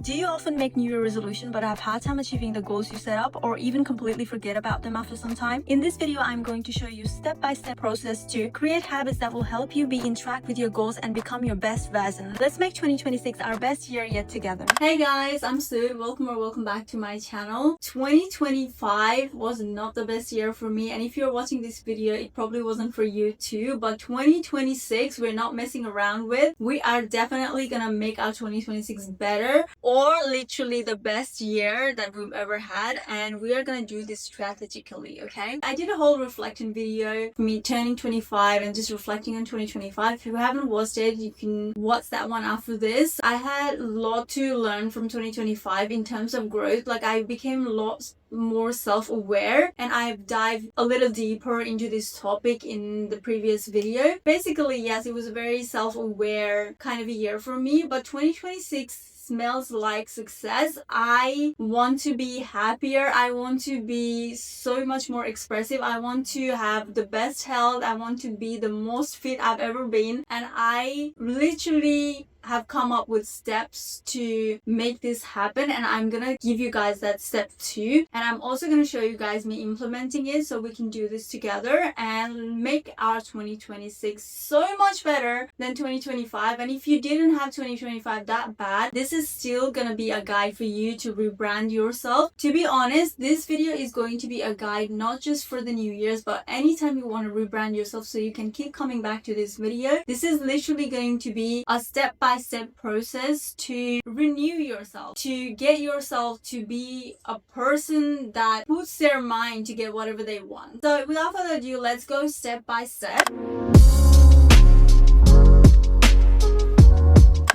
Do you often make New Year resolution but have hard time achieving the goals you set up, or even completely forget about them after some time? In this video, I'm going to show you step-by-step process to create habits that will help you be in track with your goals and become your best version. Let's make 2026 our best year yet together. Hey guys, I'm Sue. Welcome back to my channel. 2025 was not the best year for me, and if you're watching this video, it probably wasn't for you too. But 2026, we're not messing around with. We are definitely gonna make our 2026 better, or literally the best year that we've ever had, and we are gonna do this strategically. Okay, I did a whole reflection video for me turning 25 and just reflecting on 2025. If you haven't watched it, you can watch that one after this. I had a lot to learn from 2025 in terms of growth. Like, I became a lot more self-aware, and I've dived a little deeper into this topic in the previous video. Basically, yes, it was a very self-aware kind of a year for me, but 2026 smells like success. I want to be happier. I want to be so much more expressive. I want to have the best health. I want to be the most fit I've ever been, and I literally have come up with steps to make this happen, and I'm gonna give you guys that step too, and I'm also gonna show you guys me implementing it so we can do this together and make our 2026 so much better than 2025. And if you didn't have 2025 that bad, this is still gonna be a guide for you to rebrand yourself. To be honest, this video is going to be a guide not just for the New Year's, but anytime you want to rebrand yourself so you can keep coming back to this video. This is literally going to be a step-by-step process to renew yourself, to get yourself to be a person that puts their mind to get whatever they want. So without further ado, let's go step by step.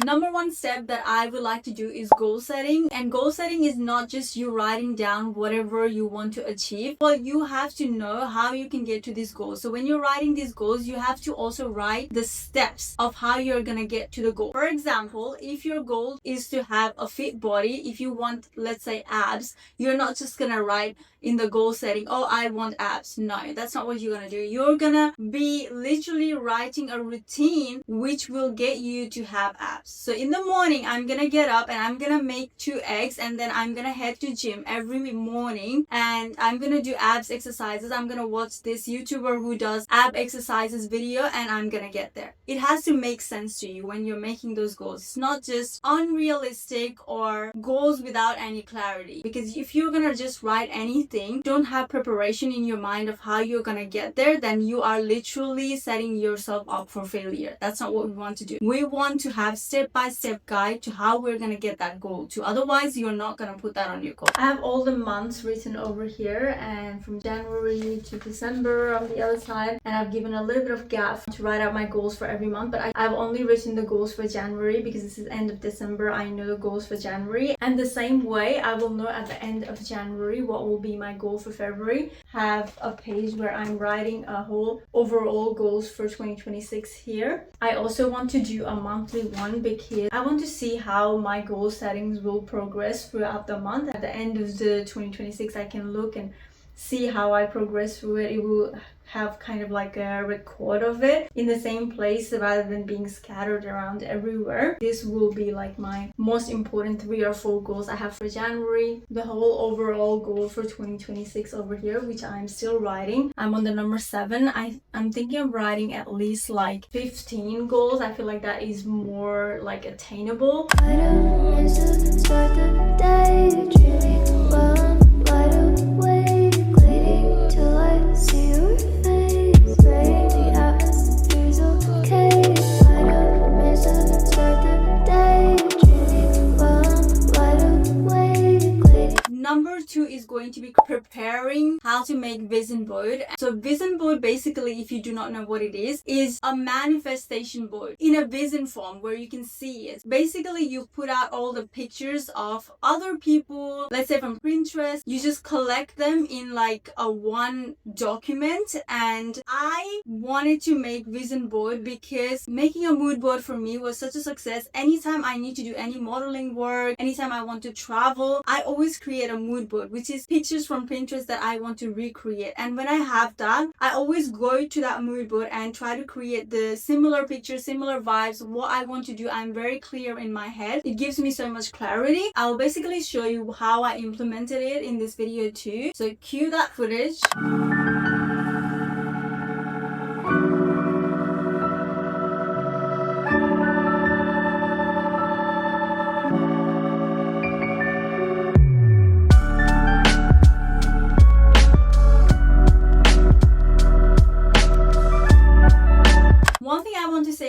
Number one step that I would like to do is goal setting. And goal setting is not just you writing down whatever you want to achieve, but you have to know how you can get to this goal. So when you're writing these goals, you have to also write the steps of how you're gonna get to the goal. For example, if your goal is to have a fit body, if you want, let's say, abs, you're not just gonna write in the goal setting, oh, I want abs. No, that's not what you're gonna do. You're gonna be literally writing a routine which will get you to have abs. So in the morning, I'm gonna get up and I'm gonna make 2 eggs, and then I'm gonna head to gym every morning, and I'm gonna do abs exercises. I'm gonna watch this YouTuber who does ab exercises video, and I'm gonna get there. It has to make sense to you when you're making those goals. It's not just unrealistic or goals without any clarity, because if you're gonna just write anything, don't have preparation in your mind of how you're gonna get there, then you are literally setting yourself up for failure. That's not what we want to do. We want to have step-by-step guide to how we're gonna get that goal to. Otherwise, you're not gonna put that on your goal. I have all the months written over here, and from January to December on the other side, and I've given a little bit of gap to write out my goals for every month, but I've only written the goals for January because this is end of December. I know the goals for January, and the same way I will know at the end of January what will be my goal for February. Have a page where I'm writing a whole overall goals for 2026 here. I also want to do a monthly one because I want to see how my goal settings will progress throughout the month. At the end of the 2026, I can look and see how I progress through it. It will have kind of like a record of it in the same place rather than being scattered around everywhere. This will be like my most important 3 or 4 goals I have for January. The whole overall goal for 2026 over here, which I'm still writing. I'm on the number 7. I'm thinking of writing at least like 15 goals. I feel like that is more like attainable. I don't miss to start the day dreaming while I'm wide awake, waiting till I see your face. The atmosphere's okay. I don't miss to start the day dreaming while I'm wide awake, waiting. Number 2 is going to be preparing how to make vision board. So vision board, basically, if you do not know what it is a manifestation board in a vision form where you can see it. Basically, you put out all the pictures of other people, let's say from Pinterest. You just collect them in like a one document, and I wanted to make vision board because making a mood board for me was such a success. Anytime I need to do any modeling work, anytime I want to travel, I always create a mood board which is pictures from Pinterest that I want to recreate. And when I have that, I always go to that mood board and try to create the similar pictures, similar vibes, what I want to do. I'm very clear in my head. It gives me so much clarity. I'll basically show you how I implemented it in this video too. So cue that footage.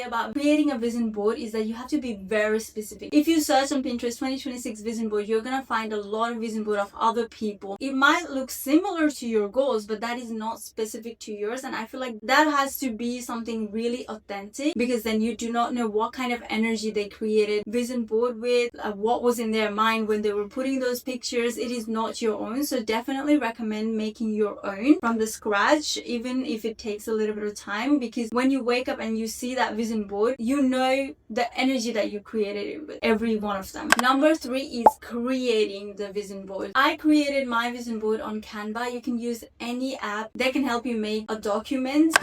About creating a vision board is that you have to be very specific. If you search on Pinterest 2026 vision board, you're gonna find a lot of vision board of other people. It might look similar to your goals, but that is not specific to yours, and I feel like that has to be something really authentic, because then you do not know what kind of energy they created vision board with, what was in their mind when they were putting those pictures. It is not your own, so definitely recommend making your own from the scratch, even if it takes a little bit of time, because when you wake up and you see that vision board, you know the energy that you created with every one of them. Number 3 is creating the vision board. I created my vision board on Canva. You can use any app that can help you make a document.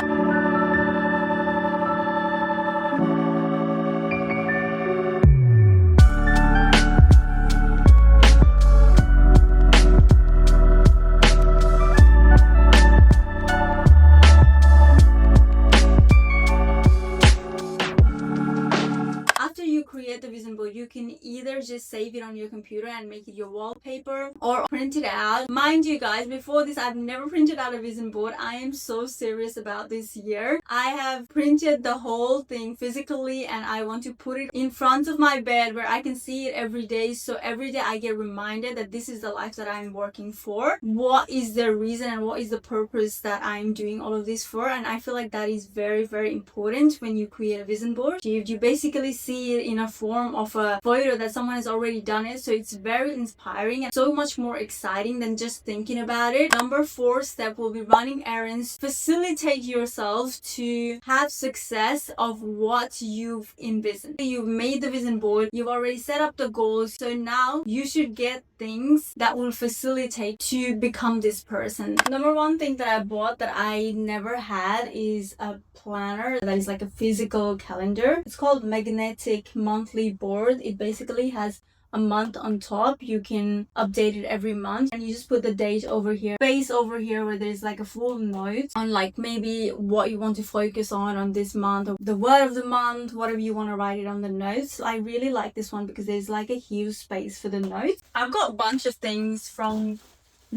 The vision board, you can either just save it on your computer and make it your wallpaper, or print it out. Mind you guys, before this I've never printed out a vision board. I am so serious about this year. I have printed the whole thing physically, and I want to put it in front of my bed where I can see it every day, so every day I get reminded that this is the life that I'm working for. What is the reason and what is the purpose that I'm doing all of this for? And I feel like that is very, very important when you create a vision board. You basically see it in a form of a photo that someone has already done it, so it's very inspiring and so much more exciting than just thinking about it. Number 4 step will be running errands. Facilitate yourself to have success of what you've envisioned. You've made the vision board, you've already set up the goals, so now you should get things that will facilitate to become this person. Number 1 thing that I bought that I never had is a planner that is like a physical calendar. It's called Magnetic Monthly Board. It basically has a month on top. You can update it every month, and you just put the date over here, space over here where there's like a full note on like maybe what you want to focus on this month, or the word of the month, whatever you want to write it on the notes. I really like this one because there's like a huge space for the notes. I've got a bunch of things from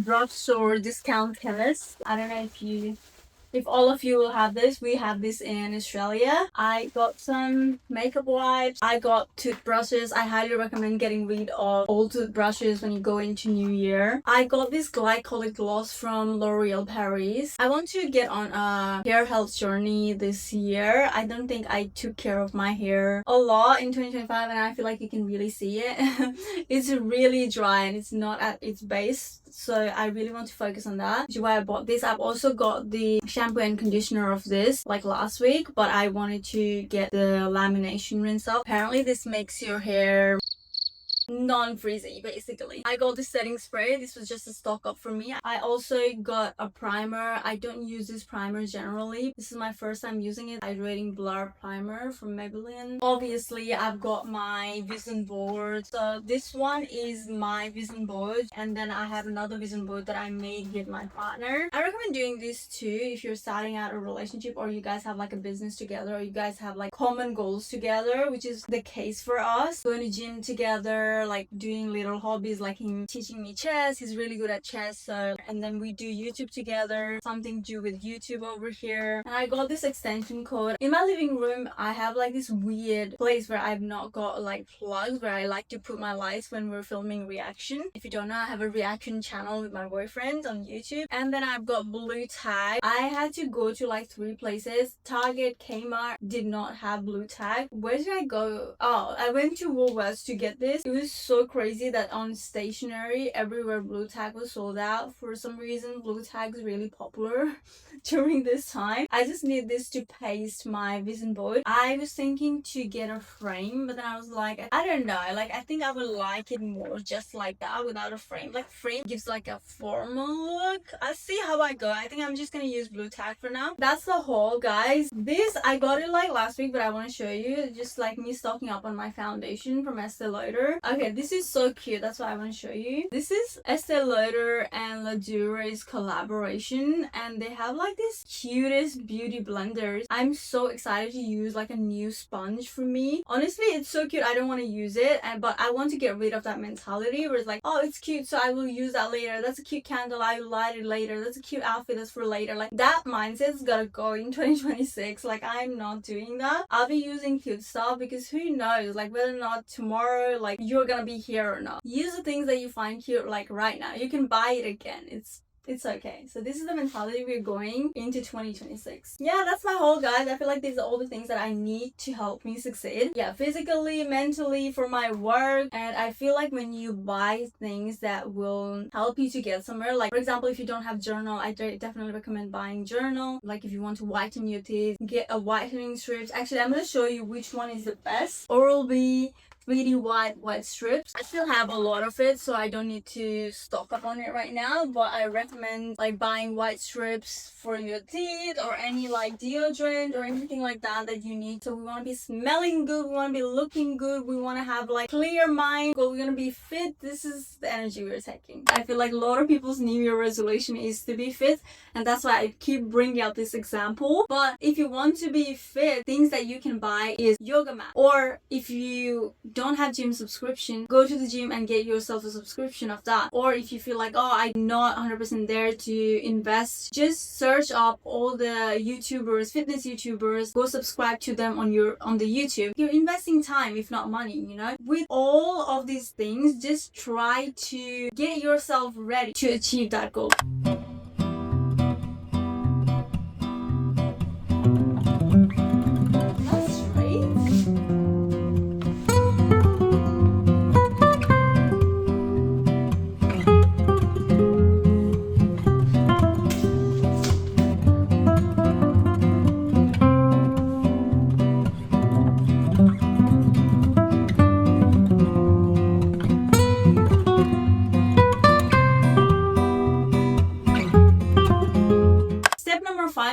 drugstore discount chemists. I don't know if all of you will have this. We have this in Australia. I got some makeup wipes. I got toothbrushes. I highly recommend getting rid of old toothbrushes when you go into New Year. I got this glycolic gloss from L'Oreal Paris. I want to get on a hair health journey this year. I don't think I took care of my hair a lot in 2025, and I feel like you can really see it. It's really dry and it's not at its base, so I really want to focus on that, which is why I bought this. I've also got the shampoo and conditioner of this like last week, but I wanted to get the lamination rinse off. Apparently this makes your hair non-frizzy basically. I got the setting spray. This was just a stock up for me. I also got a primer. I don't use this primer generally. This is my first time using it. Hydrating Blur Primer from Maybelline. Obviously I've got my vision board. So this one is my vision board, and then I have another vision board that I made with my partner. I recommend doing this too if you're starting out a relationship, or you guys have like a business together, or you guys have like common goals together, which is the case for us. Going to gym together, like doing little hobbies, like him teaching me chess. He's really good at chess. So, and then we do YouTube together, something to do with YouTube over here. And I got this extension cord. In my living room I have like this weird place where I've not got like plugs where I like to put my lights when we're filming reaction. If you don't know, I have a reaction channel with my boyfriend on YouTube. And then I've got blue tag. I had to go to like 3 places. Target, Kmart did not have blue tag. Where did I go? Oh, I went to Woolworths to get this. It was was so crazy that on stationery everywhere blue tack was sold out. For some reason blue tack is really popular during this time. I just need this to paste my vision board. I was thinking to get a frame, but then I was like, I don't know, like I think I would like it more just like that without a frame. Like frame gives like a formal look. I'll see how I go. I think I'm just gonna use blue tack for now. That's the haul, guys. This I got it like last week, but I want to show you just like me stocking up on my foundation from Estee Lauder. Okay, this is so cute. That's why I want to show you. This is Estee Lauder and Ladure's collaboration, and they have like this cutest beauty blenders. I'm so excited to use like a new sponge for me. Honestly, it's so cute. I don't want to use it, but I want to get rid of that mentality where it's like, oh, it's cute, so I will use that later. That's a cute candle, I will light it later. That's a cute outfit, that's for later. Like that mindset's gotta go in 2026. Like I'm not doing that. I'll be using cute stuff because who knows like whether or not tomorrow like you're gonna be here or not. Use the things that you find cute like right now. You can buy it again. It's okay. So this is the mentality we're going into 2026. Yeah, that's my whole, guys. I feel like these are all the things that I need to help me succeed. Yeah, physically, mentally, for my work. And I feel like when you buy things that will help you to get somewhere, like for example, if you don't have journal, I definitely recommend buying journal. Like if you want to whiten your teeth, get a whitening strips. Actually, I'm gonna show you which one is the best. Oral-B 3D white strips. I still have a lot of it, so I don't need to stock up on it right now, but I recommend like buying white strips for your teeth or any like deodorant or anything like that that you need. So we want to be smelling good, we want to be looking good, we want to have like clear mind, we're gonna be fit. This is the energy we're taking. I feel like a lot of people's New Year resolution is to be fit, and that's why I keep bringing out this example. But if you want to be fit, things that you can buy is yoga mat, or if you don't have gym subscription, go to the gym and get yourself a subscription of that. Or if you feel like, oh, I'm not 100% there to invest, just search up all the YouTubers, fitness YouTubers, go subscribe to them on the YouTube. You're investing time, if not money, you know. With all of these things, just try to get yourself ready to achieve that goal.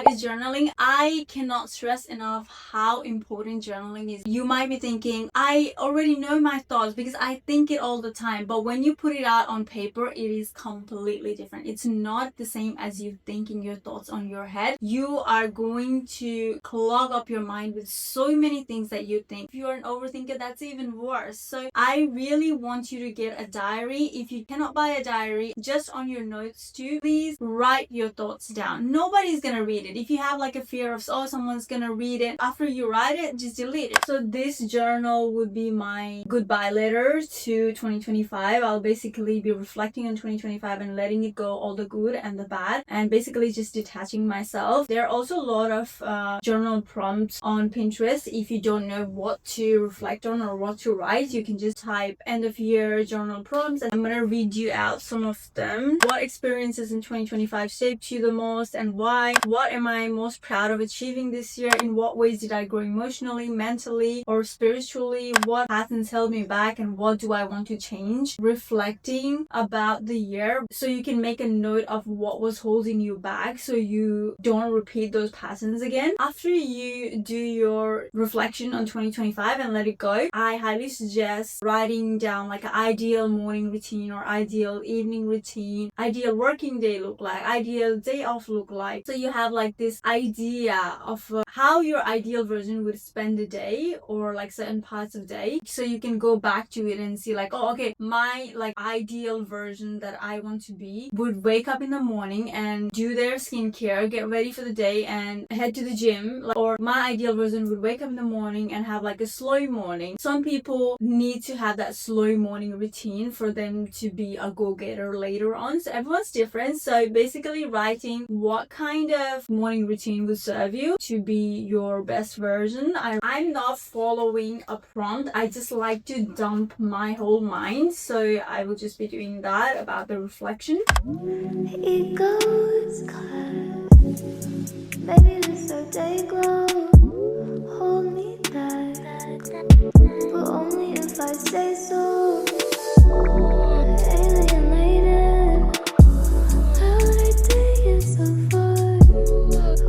Is journaling. I cannot stress enough how important journaling is. You might be thinking, I already know my thoughts because I think it all the time, but when you put it out on paper, it is completely different. It's not the same as you thinking your thoughts on your head. You are going to clog up your mind with so many things that you think. If you're an overthinker, that's even worse. So I really want you to get a diary. If you cannot buy a diary, just on your notes too, please write your thoughts down. Nobody's gonna read it. If you have like a fear of, oh, someone's gonna read it, after you write it, just delete it. So this journal would be my goodbye letter to 2025. I'll basically be reflecting on 2025 and letting it go, all the good and the bad, and basically just detaching myself. There are also a lot of journal prompts on Pinterest. If you don't know what to reflect on or what to write, you can just type end of year journal prompts, and I'm gonna read you out some of them. What experiences in 2025 shaped you the most and why? What am I most proud of achieving this year? In what ways did I grow emotionally, mentally, or spiritually? What patterns held me back and what do I want to change? Reflecting about the year so you can make a note of what was holding you back so you don't repeat those patterns again. After you do your reflection on 2025 and let it go, I highly suggest writing down like an ideal morning routine or ideal evening routine, ideal working day look like, ideal day off look like. So you have like this idea of how your ideal version would spend the day or like certain parts of day, so you can go back to it and see like, oh, okay, my like ideal version that I want to be would wake up in the morning and do their skincare, get ready for the day and head to the gym. Or my ideal version would wake up in the morning and have like a slow morning. Some people need to have that slow morning routine for them to be a go-getter later on. So everyone's different. So basically writing what kind of morning routine would serve serve you to be your best version. I'm not following a prompt. I just like to dump my whole mind. So I will just be doing that about the reflection. Ego's class. Baby, this so day glow. Hold me tight, but only if I say so. Alienated, how would I take it so far?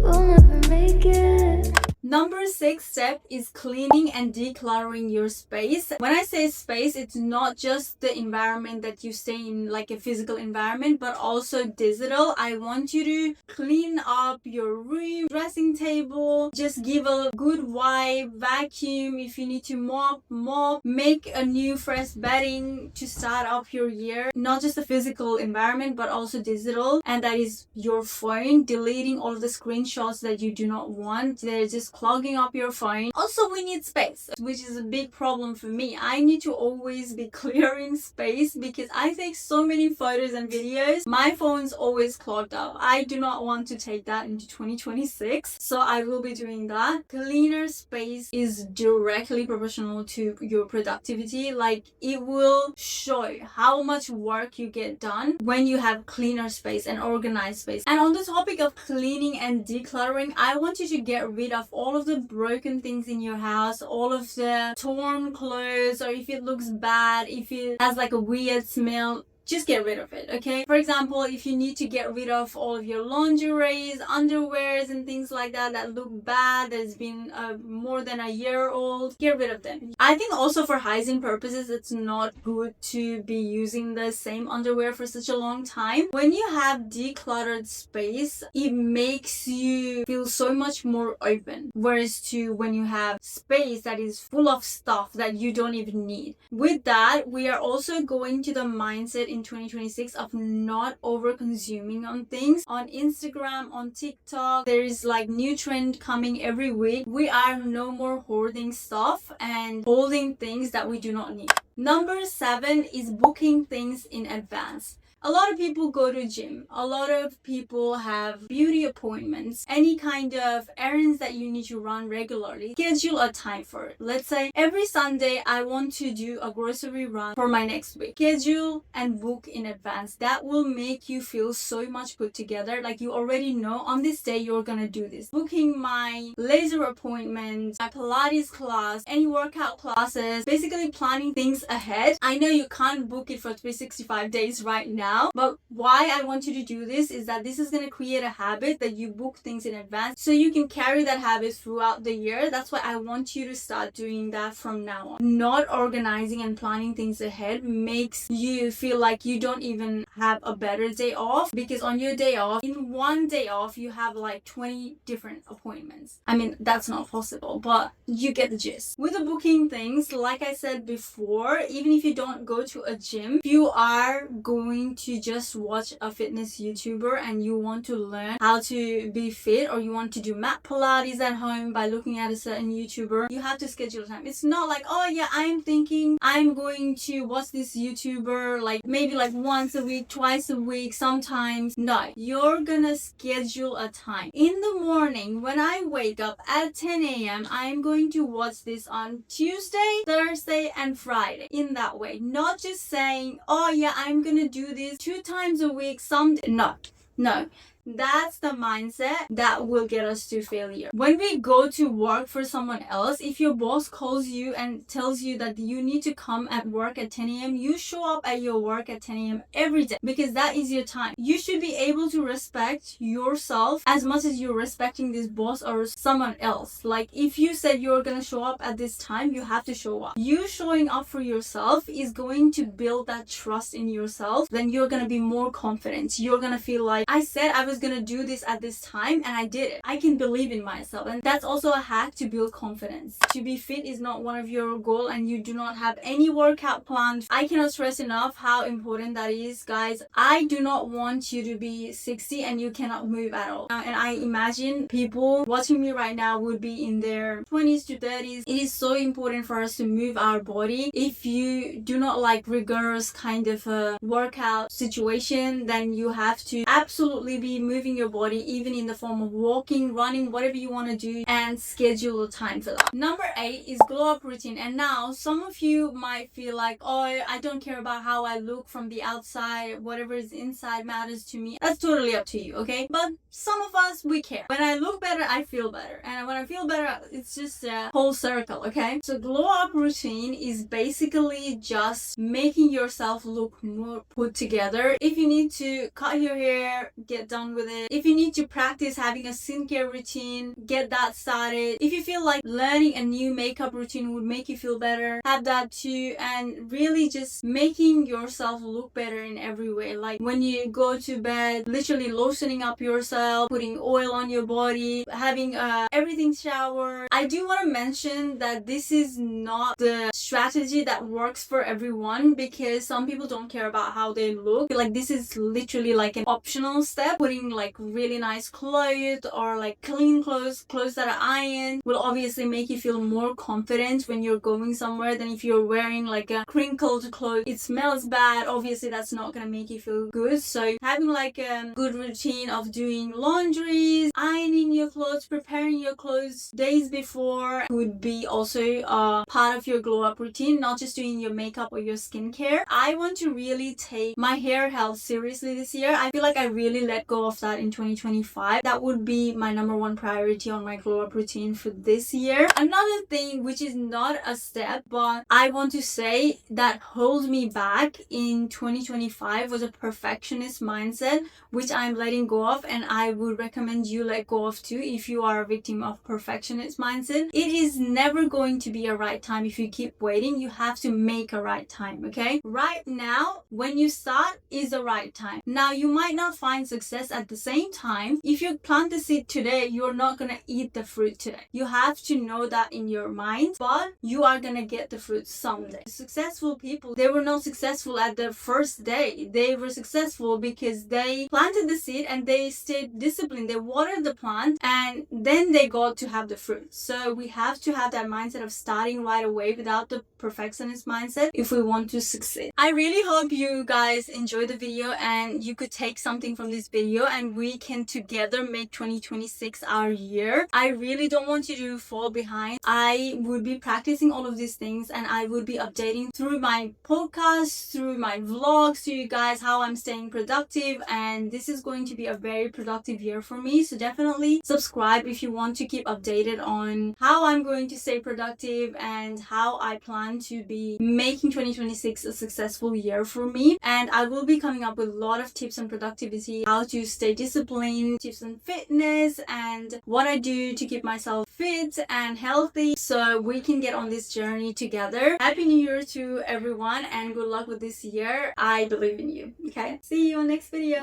We'll never make it. Number 6 step is cleaning and decluttering your space. When I say space, it's not just the environment that you stay in, like a physical environment, but also digital. I want you to clean up your room, dressing table, just give a good wipe, vacuum. If you need to mop, make a new fresh bedding to start off your year. Not just the physical environment, but also digital. And that is your phone, deleting all of the screenshots that you do not want. They're just clogging up your phone. Also, we need space, which is a big problem for me. I need to always be clearing space because I take so many photos and videos. My phone's always clogged up. I do not want to take that into 2026, so I will be doing that. Cleaner space is directly proportional to your productivity. Like, it will show how much work you get done when you have cleaner space and organized space. And on the topic of cleaning and decluttering, I want you to get rid of all of the broken things in your house, all of the torn clothes, or if it looks bad, if it has like a weird smell, just get rid of it, okay? For example, if you need to get rid of all of your lingeries, underwears, and things like that that look bad, that's been more than a year old, get rid of them. I think also for hygiene purposes, it's not good to be using the same underwear for such a long time. When you have decluttered space, it makes you feel so much more open. Whereas to when you have space that is full of stuff that you don't even need. With that, we are also going to the mindset in 2026 of not over consuming on things. On Instagram, on TikTok, there is like new trend coming every week. We are no more hoarding stuff and holding things that we do not need. Number 7 is booking things in advance. A lot of people go to gym. A lot of people have beauty appointments. Any kind of errands that you need to run regularly. Schedule a time for it. Let's say every Sunday I want to do a grocery run for my next week. Schedule and book in advance. That will make you feel so much put together. Like you already know on this day you're gonna do this. Booking my laser appointment, my Pilates class, any workout classes. Basically planning things ahead. I know you can't book it for 365 days right now. But why I want you to do this is that this is going to create a habit that you book things in advance so you can carry that habit throughout the year. That's why I want you to start doing that from now on. Not organizing and planning things ahead makes you feel like you don't even have a better day off, because on your day off, in one day off, you have like 20 different appointments. I mean, that's not possible, but you get the gist. With the booking things, like I said before, even if you don't go to a gym, if you are going to just watch a fitness YouTuber and you want to learn how to be fit, or you want to do mat Pilates at home by looking at a certain YouTuber, you have to schedule time. It's not like, oh yeah, I'm thinking I'm going to watch this YouTuber like maybe like once a week, twice a week, sometimes. No, you're gonna schedule a time. In the morning when I wake up at 10 a.m. I'm going to watch this on Tuesday, Thursday, and Friday. In that way, not just saying, oh yeah, I'm gonna do this 2 times a week someday. No. That's the mindset that will get us to failure. When we go to work for someone else, if your boss calls you and tells you that you need to come at work at 10 a.m., you show up at your work at 10 a.m. every day, because that is your time. You should be able to respect yourself as much as you're respecting this boss or someone else. Like, if you said you're gonna show up at this time, you have to show up. You showing up for yourself is going to build that trust in yourself. Then you're gonna be more confident. You're gonna feel like, I said I was gonna do this at this time and I did it. I can believe in myself. And that's also a hack to build confidence. To be fit is not one of your goals and you do not have any workout planned. I cannot stress enough how important that is, guys. I do not want you to be 60 and you cannot move at all. And I imagine people watching me right now would be in their 20s to 30s. It is so important for us to move our body. If you do not like rigorous kind of a workout situation, then you have to absolutely be moving your body, even in the form of walking, running, whatever you want to do, and schedule a time for that. Number 8 is glow up routine. And now some of you might feel like, oh, I don't care about how I look from the outside, whatever is inside matters to me. That's totally up to you, okay? But some of us, we care. When I look better, I feel better, and when I feel better, it's just a whole circle, okay? So glow up routine is basically just making yourself look more put together. If you need to cut your hair, get done with it. If you need to practice having a skincare routine, get that started. If you feel like learning a new makeup routine would make you feel better, have that too. And really just making yourself look better in every way. Like when you go to bed, literally loosening up yourself, putting oil on your body, having everything showered. I do want to mention that this is not the strategy that works for everyone, because some people don't care about how they look. Like this is literally like an optional step. Putting like really nice clothes or like clean clothes that are ironed will obviously make you feel more confident when you're going somewhere than if you're wearing like a crinkled clothes. It smells bad. Obviously that's not gonna make you feel good. So having like a good routine of doing laundries, ironing your clothes, preparing your clothes days before would be also part of your glow up routine, not just doing your makeup or your skincare. I want to really take my hair health seriously this year. I feel like I really let go of that in 2025. That would be my number one priority on my glow up routine for this year. Another thing, which is not a step, but I want to say that holds me back in 2025, was a perfectionist mindset, which I'm letting go of, and I would recommend you let go of too if you are a victim of perfectionist mindset. It is never going to be a right time if you keep waiting. You have to make a right time, okay? Right now, when you start, is the right time. Now, you might not find success at the same time. If you plant the seed today, you're not gonna eat the fruit today. You have to know that in your mind, but you are gonna get the fruit someday. Successful people, they were not successful at the first day. They were successful because they planted the seed and they stayed disciplined. They watered the plant and then they got to have the fruit. So we have to have that mindset of starting right away without the perfectionist mindset if we want to succeed. I really hope you guys enjoyed the video and you could take something from this video and we can together make 2026 our year. I really don't want you to fall behind. I would be practicing all of these things and I would be updating through my podcast, through my vlogs to you guys how I'm staying productive, and this is going to be a very productive year for me. So definitely subscribe if you want to keep updated on how I'm going to stay productive and how I plan to be making 2026 a successful year for me. And I will be coming up with a lot of tips on productivity, how to stay disciplined, tips on fitness, and what I do to keep myself fit and healthy so we can get on this journey together. Happy New Year to everyone and good luck with this year. I believe in you. Okay, see you on next video.